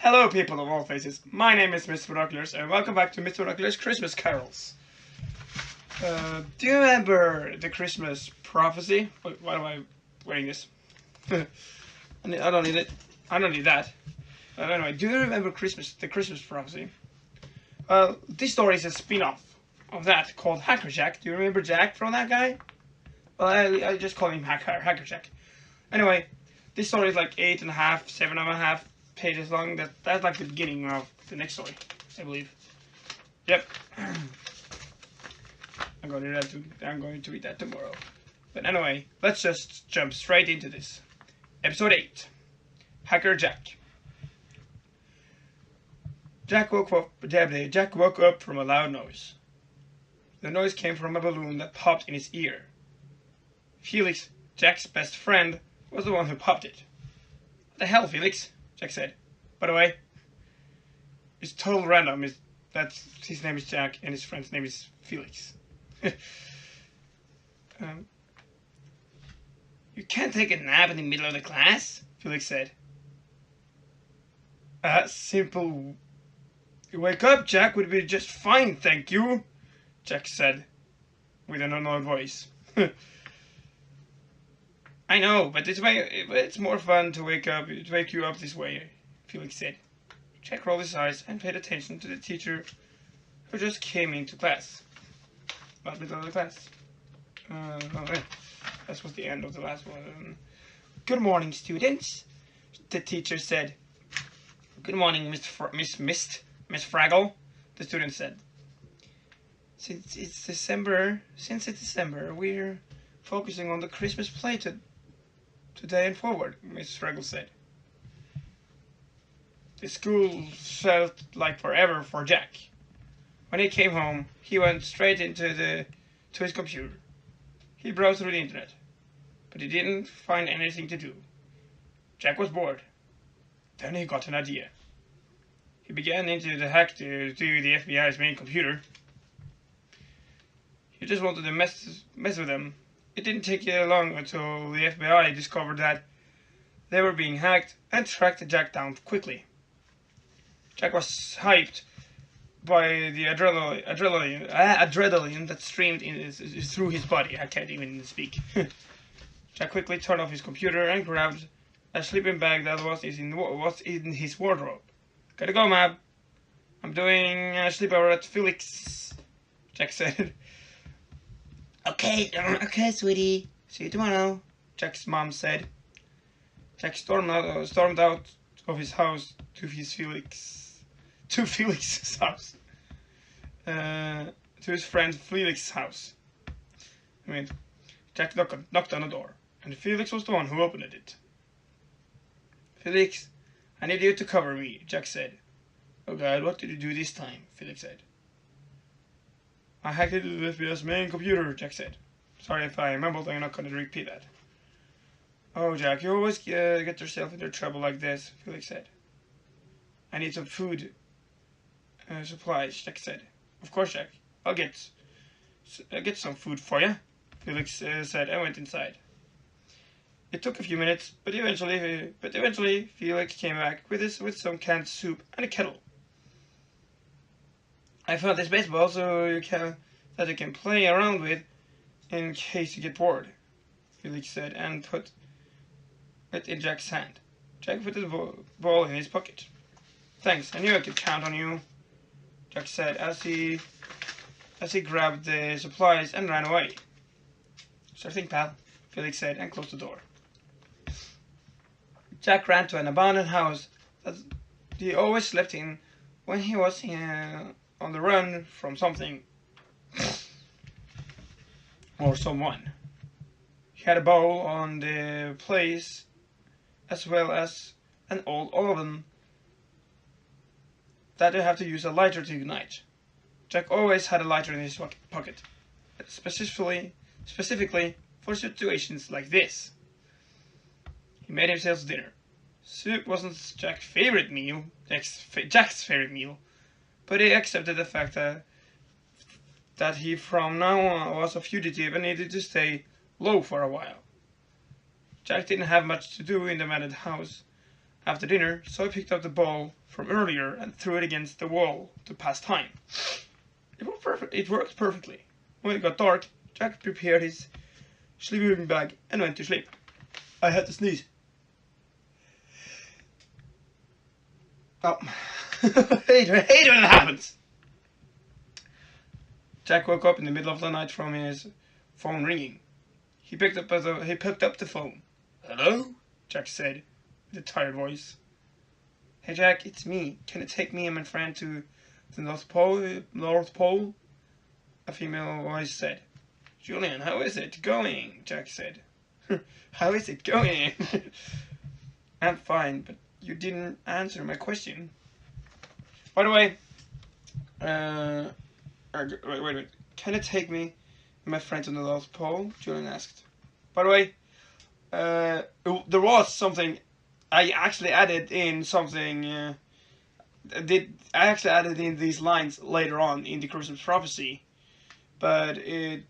Hello people of all faces, my name is Mr. Binoculars and welcome back to Mr. Binoculars Christmas Carols. Do you remember the Christmas prophecy? Wait, why am I wearing this? I don't need it. I don't need that. But anyway, do you remember the Christmas prophecy? Well, this story is a spin-off of that called Hacker Jack. Do you remember Jack from that guy? Well, I just call him Hacker Jack. Anyway, this story is like 8.5, 7.5 pages long. That's like the beginning of the next story, I believe. Yep. I'm going to read that tomorrow. But anyway, let's just jump straight into this. Episode 8. Hacker Jack. Jack woke up from a loud noise. The noise came from a balloon that popped in his ear. Felix, Jack's best friend, was the one who popped it. What the hell, Felix? Jack said. By the way, it's total random. His name is Jack and his friend's name is Felix. You can't take a nap in the middle of the class, Felix said. Simple. Wake up, Jack, would be just fine, thank you, Jack said with an annoyed voice. I know, but it's more fun to wake you up this way, Felix said. Jack rolled his eyes and paid attention to the teacher who just came into class. About middle of the class. That was the end of the last one. Good morning, students, the teacher said. Good morning, Miss Fraggle, the student said. Since it's December, we're focusing on the Christmas play today and forward, Miss Fraggle said. The school felt like forever for Jack. When he came home, he went straight to his computer. He browsed through the internet, but he didn't find anything to do. Jack was bored. Then he got an idea. He began into the hack to the FBI's main computer. He just wanted to mess with them. It didn't take long until the FBI discovered that they were being hacked and tracked Jack down quickly. Jack was hyped by the adrenaline that streamed through his body. I can't even speak. Jack quickly turned off his computer and grabbed a sleeping bag that was in his wardrobe. Gotta go, Mab. I'm doing a sleepover at Felix, Jack said. Okay, sweetie. See you tomorrow, Jack's mom said. Jack stormed out of his house to Felix's house. To his friend Felix's house. Jack knocked on the door, and Felix was the one who opened it. Felix, I need you to cover me, Jack said. Oh God, what did you do this time? Felix said. I hacked into the FBI's main computer, Jack said. Sorry if I mumbled, I'm not going to repeat that. Oh, Jack, you always get yourself into trouble like this, Felix said. I need some food supplies, Jack said. Of course, Jack. I'll get some food for you, Felix said and went inside. It took a few minutes, but eventually Felix came back with some canned soup and a kettle. I found this baseball so you can play around with in case you get bored, Felix said and put it in Jack's hand. Jack put the ball in his pocket. Thanks, I knew I could count on you, Jack said as he grabbed the supplies and ran away. Sure thing, pal, Felix said and closed the door. Jack ran to an abandoned house that he always slept in when he was on the run from something or someone. He had a bowl on the place as well as an old oven that you have to use a lighter to ignite. Jack always had a lighter in his pocket, specifically for situations like this. He made himself dinner. Soup wasn't Jack's favorite meal, but he accepted the fact that he from now on was a fugitive and needed to stay low for a while. Jack didn't have much to do in the abandoned house, after dinner, so I picked up the ball from earlier and threw it against the wall to pass time. It worked perfect. It worked perfectly. When it got dark, Jack prepared his sleeping bag and went to sleep. I had to sneeze. Oh, hate when it happens. Jack woke up in the middle of the night from his phone ringing. He picked up the phone. "Hello?" Jack said, with a tired voice. "Hey Jack, it's me. Can you take me and my friend to the North Pole? A female voice said. "Julian, how is it going?" Jack said. "How is it going?" "I'm fine, but you didn't answer my question." By the way, wait. Can you take me and my friend to the North Pole? Julian asked. By the way, there was something I actually added in something. I actually added in these lines later on in the Christmas prophecy, but I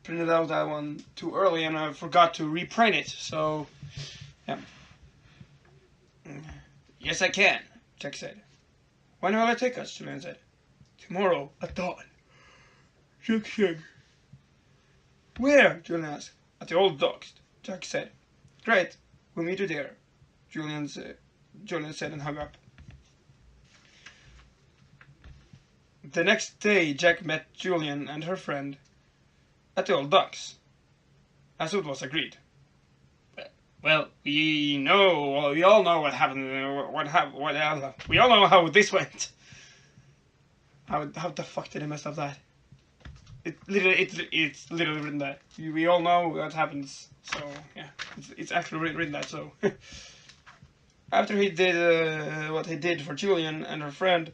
printed out that one too early and I forgot to reprint it. So, yeah. "Yes, I can," Jack said. "When will it take us?" Julian said. "Tomorrow at dawn." Jack said. "Where?" Julian asked. "At the old docks," Jack said. "Great, we'll meet you there," Julian said and hung up. The next day, Jack met Julian and her friend at the old docks, as it was agreed. Well, we all know what happened. We all know how this went. How the fuck did I mess up that? It's literally written that. We all know what happens. So yeah, it's actually written that. So after he did what he did for Julian and her friend,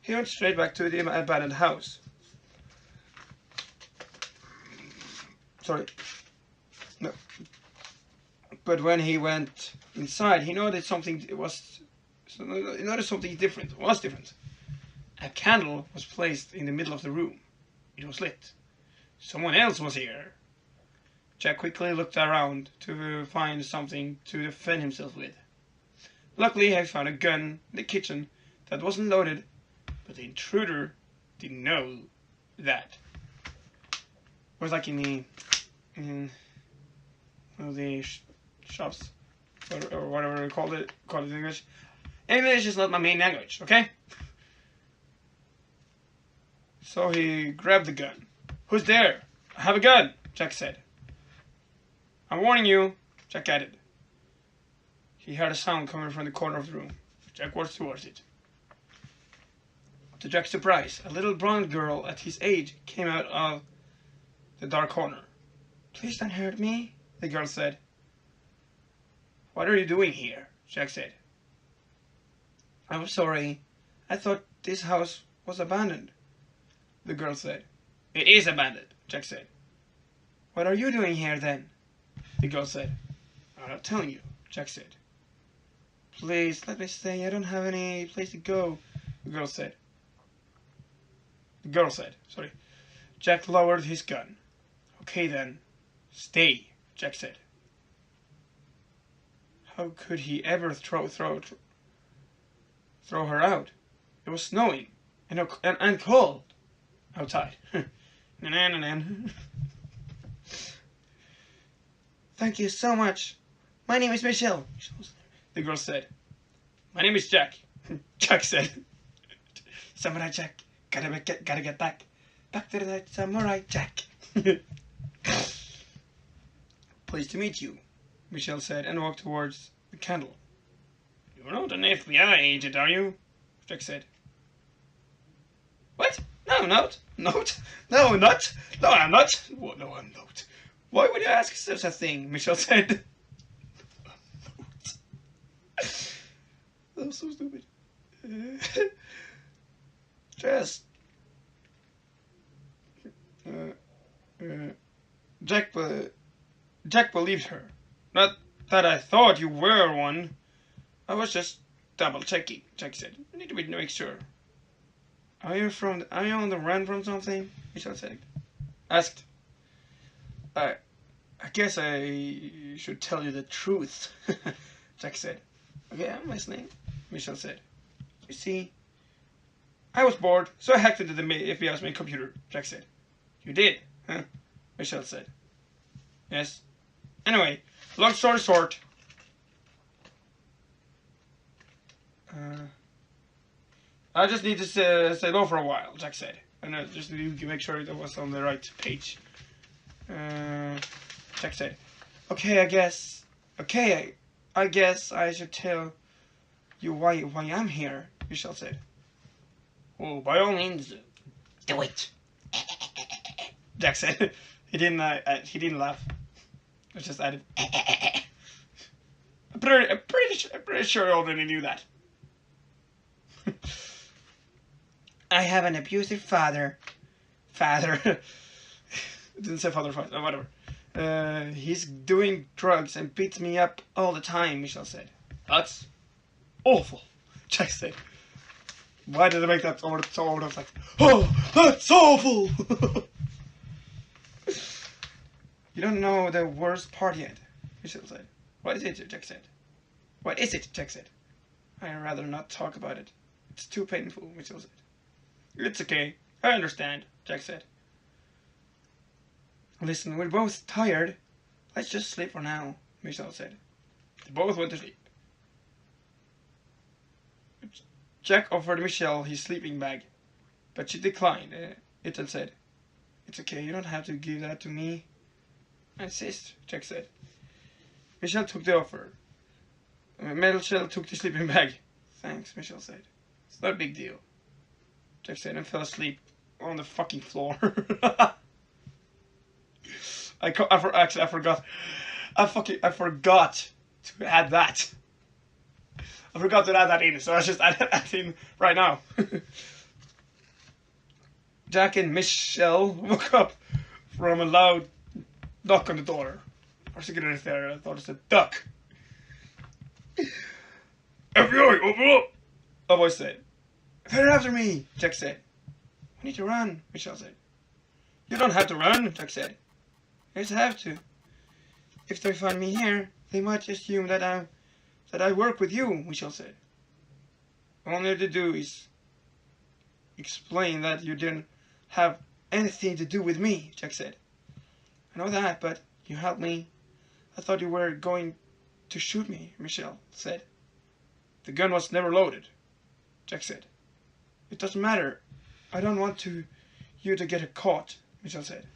he went straight back to the abandoned house. Sorry. No. But when he went inside, he noticed something different. It was different. A candle was placed in the middle of the room. It was lit. Someone else was here. Jack quickly looked around to find something to defend himself with. Luckily, he found a gun in the kitchen that wasn't loaded, but the intruder didn't know that. It was like in one of the shops, or whatever you call it in English. English is not my main language, okay? So he grabbed the gun. "Who's there? I have a gun," Jack said. "I'm warning you," Jack added. He heard a sound coming from the corner of the room. Jack walked towards it. To Jack's surprise, a little blonde girl at his age came out of the dark corner. "Please don't hurt me," the girl said. "What are you doing here?" Jack said. "I'm sorry. I thought this house was abandoned," the girl said. "It is abandoned," Jack said. "What are you doing here then?" the girl said. "I'm not telling you," Jack said. "Please, let me stay. I don't have any place to go," the girl said. Sorry. Jack lowered his gun. "Okay then, stay," Jack said. How could he ever throw her out? It was snowing and cold outside. "Thank you so much. My name is Michelle," the girl said. "My name is Jack," Jack said. "Samurai Jack, gotta get back to the Samurai Jack." "Pleased to meet you," Michelle said and walked towards the candle. "You're not an FBI agent, are you?" Jack said. "What? No, I'm not. No, I'm not. No, I'm not. No, I'm not. Why would you ask such a thing?" Michelle said. That was so stupid. Just Jack believed her. "Not that I thought you were one. I was just double checking," Jack said. "I need to make sure." Are you on the run from something?" Michelle asked. I guess I should tell you the truth," Jack said. Okay, I'm listening, Michelle said. You see, I was bored, so I hacked into the FBI's main computer, Jack said. You did, huh? Michelle said. Yes. Anyway, long story short. I just need to stay low for a while, Jack said. And I just need to make sure it was on the right page. Jack said. Okay, I guess I should tell you why I'm here, Michelle said. Oh, by all means, do it. Jack said. He didn't laugh. I just added. I'm pretty sure I already knew that. I have an abusive father. It didn't say father, whatever. He's doing drugs and beats me up all the time, Michelle said. That's awful, Jack said. Why did I make that so over? I was like, oh, that's awful! You don't know the worst part yet, Michelle said. What is it, Jack said. What is it, Jack said. I'd rather not talk about it. It's too painful, Michelle said. It's okay. I understand, Jack said. Listen, we're both tired. Let's just sleep for now, Michelle said. They both went to sleep. Jack offered Michelle his sleeping bag, but she declined it and said, It's okay, you don't have to give that to me. I insist, Jack said. Michelle took the offer. Michelle took the sleeping bag. Thanks, Michelle said. It's not a big deal. Jack said and fell asleep on the fucking floor. I forgot. I forgot to add that. I forgot to add that in, so I just add that in right now. Jack and Michelle woke up from a loud knock on the door. Our security there, I thought it said duck. FBI, open up! A voice said. They're after me, Jack said. We need to run, Michelle said. You don't have to run, Jack said. I just have to. If they find me here, they might assume that I work with you, Michelle said. All you have to do is explain that you didn't have anything to do with me, Jack said. I know that, but you helped me. I thought you were going to shoot me, Michelle said. The gun was never loaded, Jack said. It doesn't matter. I don't want you to get caught, Michelle said.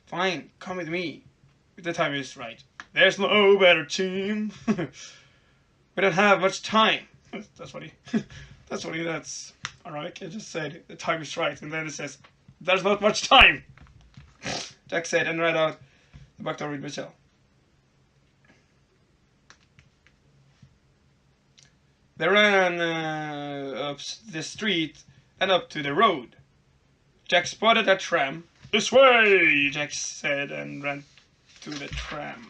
Fine, come with me. If the time is right. There's no better team. We don't have much time. That's alright. I just said the time is right, and then it says there's not much time. Jack said and ran out the back door with Michelle. They ran up the street and up to the road. Jack spotted a tram. This way, Jack said and ran to the tram.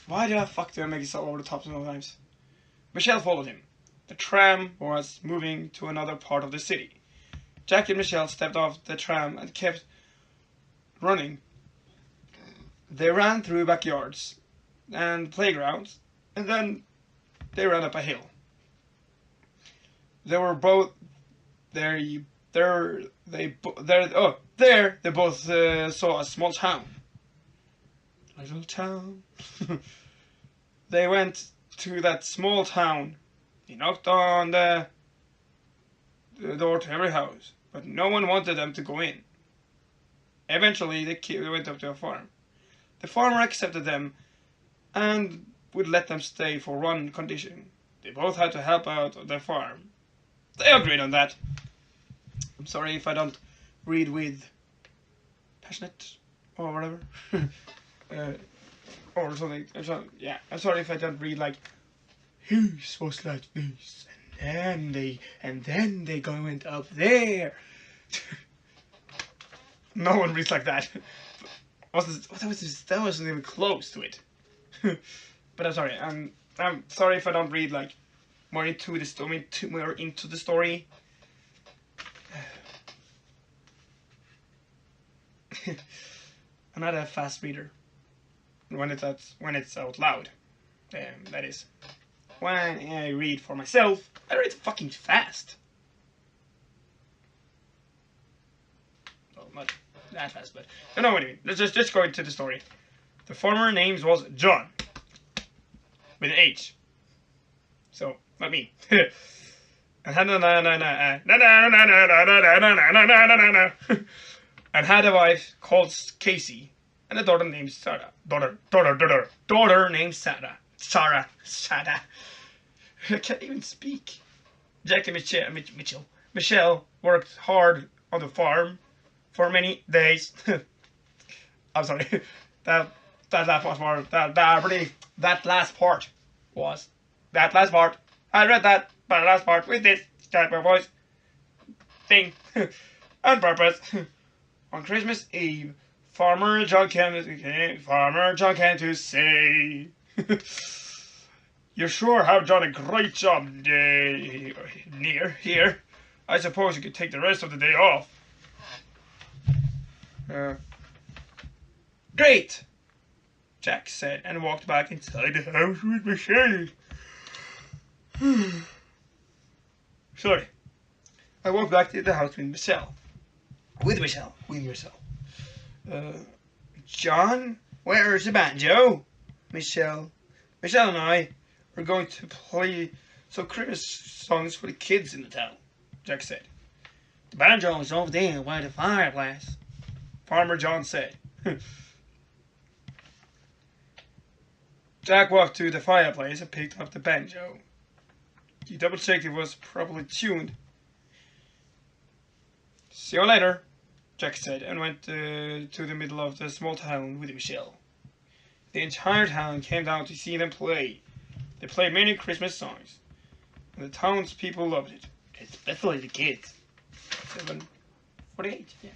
Why did I make it so over the top sometimes? Michelle followed him. The tram was moving to another part of the city. Jack and Michelle stepped off the tram and kept running. They ran through backyards and playgrounds, and then they ran up a hill. They were both there. They both saw a small town. Little town. They went to that small town. They knocked on the door to every house, but no one wanted them to go in. Eventually, they went up to a farm. The farmer accepted them and would let them stay for one condition. They both had to help out the farm. They agreed on that. I'm sorry if I don't read with passionate or whatever. Or something. I'm sorry if I don't read like his was like this, and then they went up there. No one reads like that. That wasn't even close to it. But I'm sorry. I'm sorry if I don't read like more into the story. And not a fast reader. When it's out loud. That is. When I read for myself, I read fucking fast. Well, not that fast, but you know what I mean. Let's just go into the story. The former name was John, with an H. So not me. And had a wife called Casey, and a daughter named Sarah. Daughter named Sarah. Sarah. I can't even speak. Jack and Michelle worked hard on the farm for many days. I'm sorry. That last part was. I read that, but the last part with this type of voice thing on purpose. On Christmas Eve, Farmer John came to say, "You sure have done a great job near here. I suppose you could take the rest of the day off." Great, Jack said, and walked back inside the house with Michelle. Sorry. I walked back to the house with Michelle. John, where's the banjo? Michelle and I are going to play some Christmas songs for the kids in the town, Jack said. The banjo is over there by the fireplace, Farmer John said. Jack walked to the fireplace and picked up the banjo. He double-checked it was properly tuned. "See you later," Jack said, and went to the middle of the small town with Michelle. The entire town came down to see them play. They played many Christmas songs, and the townspeople loved it, especially the kids. 7:48, yeah.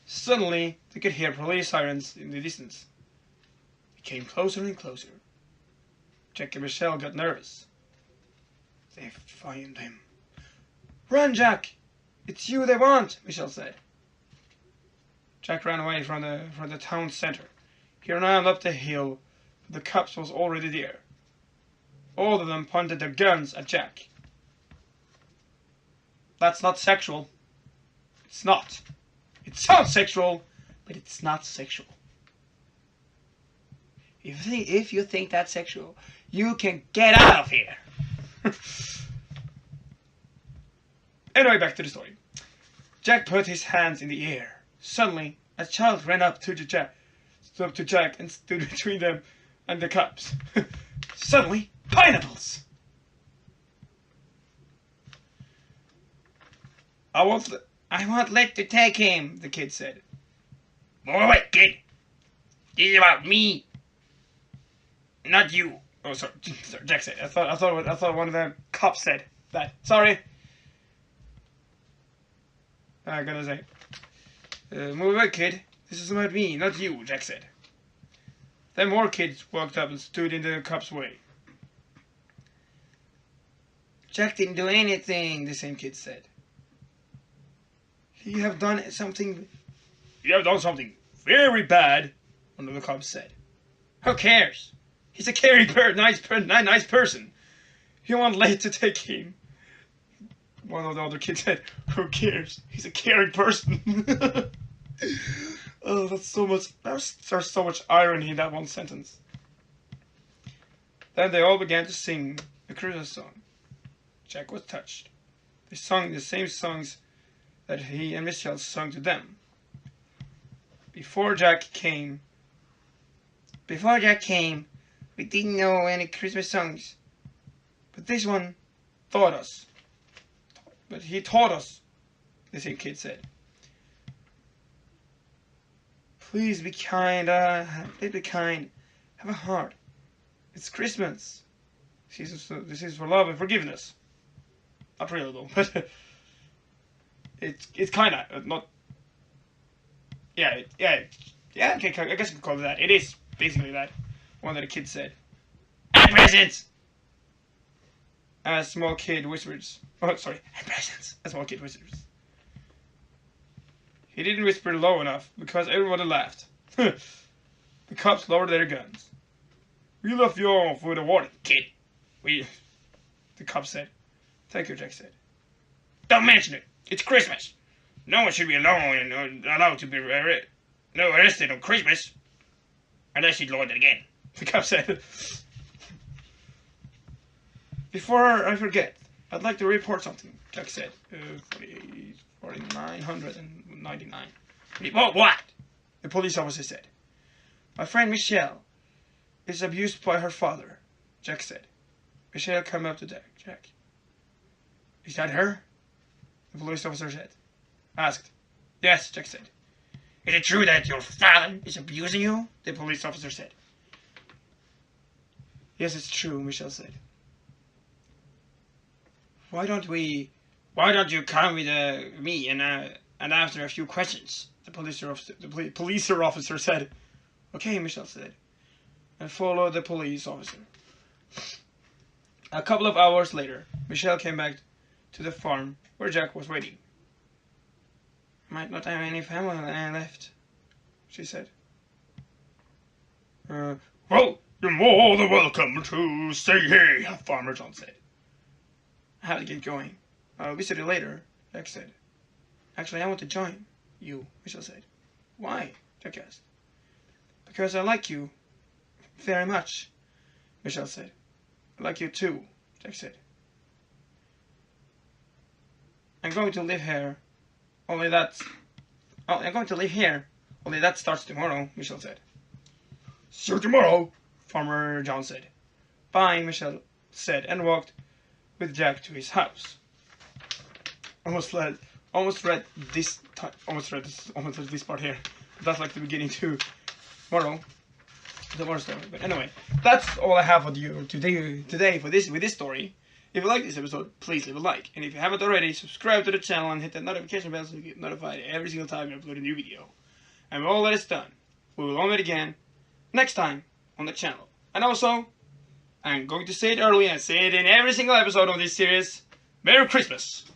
Suddenly, they could hear police sirens in the distance. It came closer and closer. Jack and Michelle got nervous. They found him. "Run, Jack! It's you they want," Michelle said. Jack ran away from the town center. He ran up the hill, but the cops was already there. All of them pointed their guns at Jack. That's not sexual. It's not. It sounds sexual, but it's not sexual. If you think that's sexual, you can get out of here. Anyway, back to the story. Jack put his hands in the air. Suddenly, a child ran up to Jack and stood between them and the cops. Suddenly, pineapples! I won't let you take him," the kid said. "Wait, kid. This is about me. Not you." Oh, sorry, Jack said. I thought one of the cops said that. Sorry. I'm gonna say, "Move away, kid. This is about me, not you," Jack said. Then more kids walked up and stood in the cop's way. "Jack didn't do anything," the same kid said. You have done something very bad," one of the cops said. "Who cares? He's a caring, nice person. You won't let to take him." One of the other kids said, "Who cares? He's a caring person." Oh, there's so much irony in that one sentence. Then they all began to sing a Christmas song. Jack was touched. They sung the same songs that he and Michelle sung to them. Before Jack came, we didn't know any Christmas songs. But this one taught us. But he taught us, the same kid said. Please be kind, have a heart. It's Christmas. This is for love and forgiveness. Not really though, but it's kind of not. Yeah. Okay, I guess you could call it that. It is basically that. One that the kid said. And presents. A small kid whispers. Oh, sorry. And presents. A small kid whispers. He didn't whisper low enough because everybody laughed. The cops lowered their guns. "We left you off with a warning, kid. The cop said. "Thank you," Jack said. "Don't mention it. It's Christmas. No one should be alone and allowed to be arrested on Christmas. Unless he'd lowered it again," the cop said. "Before I forget, I'd like to report something," Jack said. 4999. What? The police officer said. "My friend Michelle is abused by her father," Jack said. Michelle came up to Jack. "Is that her?" the police officer asked. "Yes," Jack said. "Is it true that your father is abusing you?" the police officer said. "Yes, it's true," Michelle said. Why don't you come with me and after a few questions?" the police officer said. "Okay," Michelle said, and followed the police officer. A couple of hours later, Michelle came back to the farm where Jack was waiting. "Might not have any family left," she said. "Well, you're more than welcome to stay here," Farmer John said. "I have to get going. I'll visit you later," Jack said. "Actually, I want to join you," Michelle said. "Why?" Jack asked. "Because I like you very much," Michelle said. "I like you too," Jack said. I'm going to live here, only that starts tomorrow," Michelle said. "See you tomorrow," Farmer John said. "Bye," Michelle said, and walked with Jack to his house. Almost read this part here. That's like the beginning to tomorrow's story. But anyway, that's all I have for you today with this story. If you like this episode, please leave a like. And if you haven't already, subscribe to the channel and hit that notification bell so you get notified every single time I upload a new video. And when all that is done, we will all meet again next time on the channel. And also, I'm going to say it early and say it in every single episode of this series. Merry Christmas!